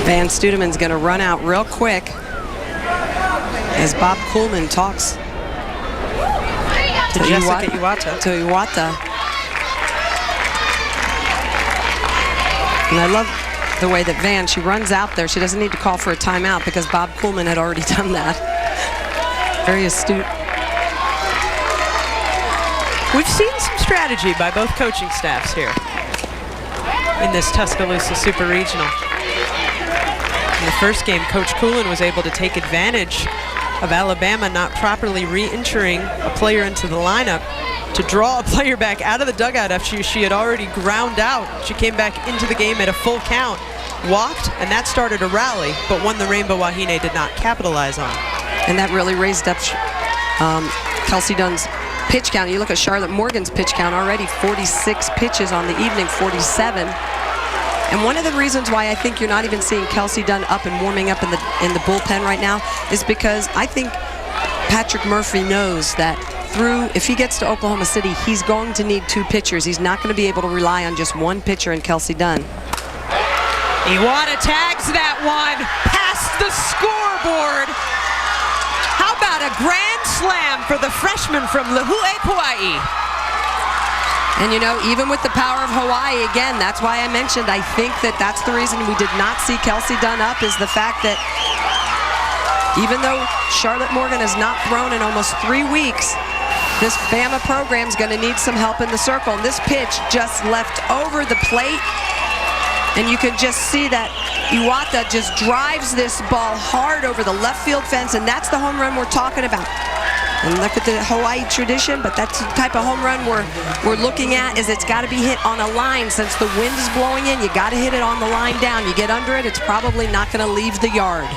Van Studeman's going to run out real quick as Bob Kuhlman talks to Jessica Iwata. To Iwata. And I love the way that Van, she runs out there. She doesn't need to call for a timeout because Bob Kuhlman had already done that. Very astute. We've seen some strategy by both coaching staffs here in this Tuscaloosa Super Regional. In the first game, Coach Kuhlman was able to take advantage of Alabama not properly re-entering a player into the lineup to draw a player back out of the dugout after she had already ground out. She came back into the game at a full count, walked, and that started a rally, but one the Rainbow Wahine did not capitalize on. And that really raised up Kelsey Dunn's pitch count. You look at Charlotte Morgan's pitch count already, 46 pitches on the evening, 47. And one of the reasons why I think you're not even seeing Kelsey Dunn up and warming up in the bullpen right now is because I think Patrick Murphy knows that if he gets to Oklahoma City, he's going to need 2 pitchers. He's not going to be able to rely on just 1 pitcher in Kelsey Dunn. Iwata tags that one past the scoreboard. How about a grand slam for the freshman from Lihue, Hawaii? And you know, even with the power of Hawaii, again, that's why I mentioned, I think that's the reason we did not see Kelsey Dunn up, is the fact that even though Charlotte Morgan has not thrown in almost 3 weeks, this Bama program's going to need some help in the circle. And this pitch just left over the plate, and you can just see that Iwata just drives this ball hard over the left field fence, and that's the home run we're talking about. And look at the Hawaii tradition, but that's the type of home run we're looking at, is it's got to be hit on a line. Since the wind is blowing in, you got to hit it on the line down. You get under it, it's probably not going to leave the yard.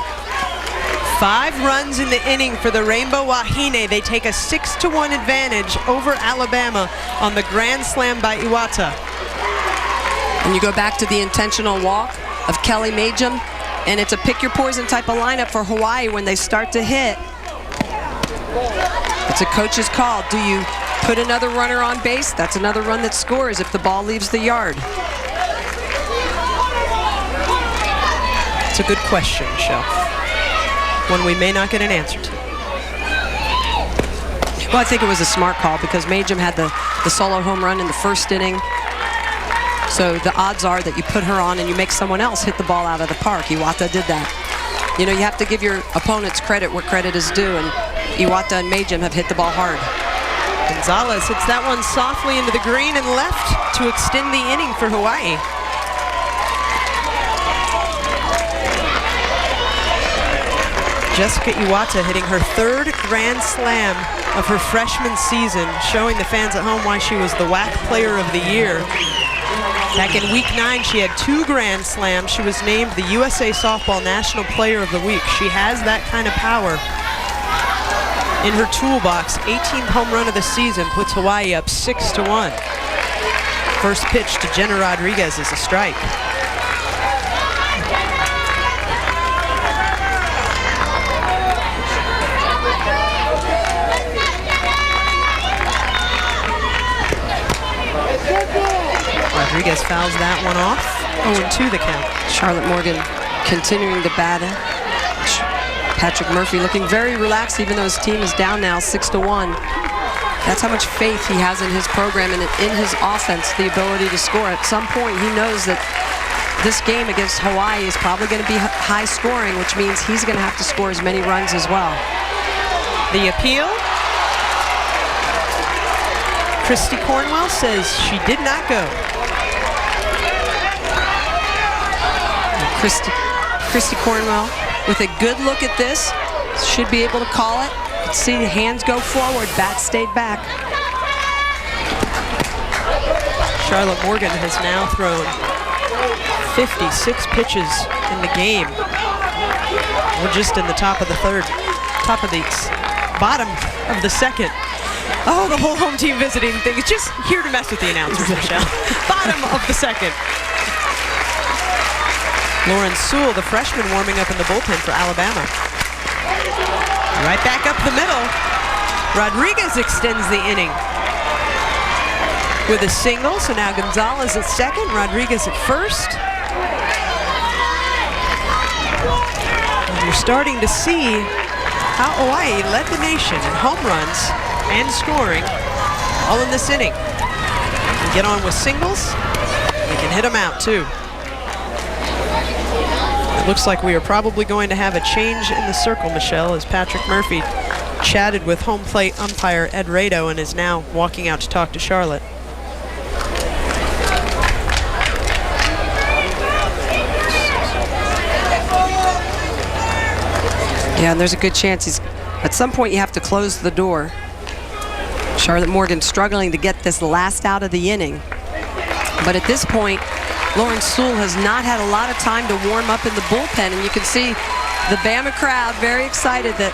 5 runs in the inning for the Rainbow Wahine. They take a 6-1 advantage over Alabama on the grand slam by Iwata. And you go back to the intentional walk of Kelly Majum, and it's a pick your poison type of lineup for Hawaii when they start to hit. It's a coach's call. Do you put another runner on base? That's another run that scores if the ball leaves the yard. It's a good question, Michelle. One we may not get an answer to. Well, I think it was a smart call because Majum had the solo home run in the first inning. So the odds are that you put her on and you make someone else hit the ball out of the park. Iwata did that. You know, you have to give your opponents credit where credit is due, and Iwata and Majum have hit the ball hard. Gonzalez hits that one softly into the green and left to extend the inning for Hawaii. Jessica Iwata hitting her 3rd grand slam of her freshman season, showing the fans at home why she was the WAC Player of the Year. Back in week 9, she had 2 grand slams. She was named the USA Softball National Player of the Week. She has that kind of power in her toolbox. 18th home run of the season puts Hawaii up 6-1. First pitch to Jenna Rodriguez is a strike. Rodriguez fouls that one off. 0-2 the count. Charlotte Morgan continuing to bat it. Patrick Murphy looking very relaxed, even though his team is down now 6-1. That's how much faith he has in his program and in his offense, the ability to score. At some point, he knows that this game against Hawaii is probably going to be high scoring, which means he's going to have to score as many runs as well. The appeal. Christy Cornwell says she did not go. Christy Cornwell with a good look at this, should be able to call it. You can see the hands go forward, bat stayed back. Charlotte Morgan has now thrown 56 pitches in the game. We're just in the top of the 3rd, bottom of the 2nd. Oh, the whole home team visiting thing is just here to mess with the announcers, Michelle. Bottom of the 2nd. Lauren Sewell, the freshman, warming up in the bullpen for Alabama. Right back up the middle. Rodriguez extends the inning with a single. So now Gonzalez at second, Rodriguez at first. And you're starting to see how Hawaii led the nation in home runs and scoring all in this inning. They get on with singles, they can hit them out too. It looks like we are probably going to have a change in the circle, Michelle, as Patrick Murphy chatted with home plate umpire Ed Rado and is now walking out to talk to Charlotte. Yeah, and there's a good chance at some point you have to close the door. Charlotte Morgan struggling to get this last out of the inning. But at this point, Lawrence Sewell has not had a lot of time to warm up in the bullpen, and you can see the Bama crowd very excited that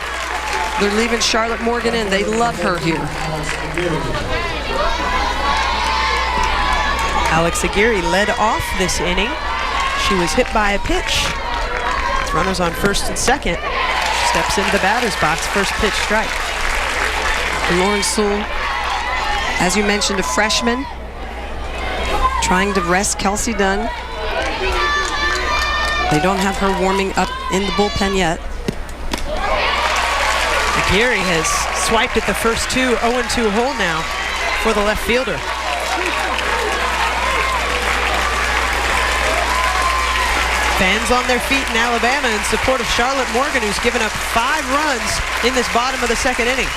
they're leaving Charlotte Morgan in. They love her here. Alex Aguirre led off this inning. She was hit by a pitch. With runners on first and second. Steps into the batter's box, first pitch strike. And Lawrence Sewell, as you mentioned, a freshman, trying to rest Kelsey Dunn. They don't have her warming up in the bullpen yet. Aguirre has swiped at the first 0-2 hole now for the left fielder. Fans on their feet in Alabama in support of Charlotte Morgan, who's given up 5 runs in this bottom of the second inning.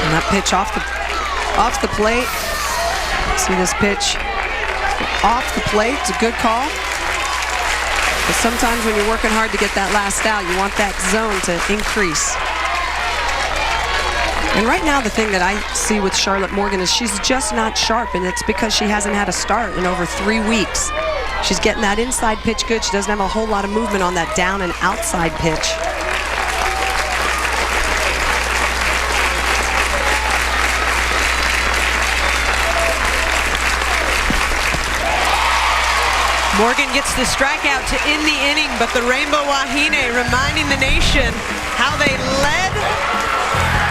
And that pitch off the plate. See this pitch off the plate. It's a good call. But sometimes when you're working hard to get that last out, you want that zone to increase. And right now, the thing that I see with Charlotte Morgan is she's just not sharp, and it's because she hasn't had a start in over 3 weeks. She's getting that inside pitch good. She doesn't have a whole lot of movement on that down and outside pitch. Morgan gets the strikeout to end the inning, but the Rainbow Wahine reminding the nation how they led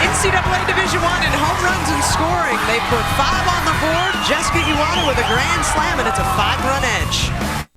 NCAA Division I in home runs and scoring. They put 5 on the board. Jessica Iwata with a grand slam, and it's a 5-run edge.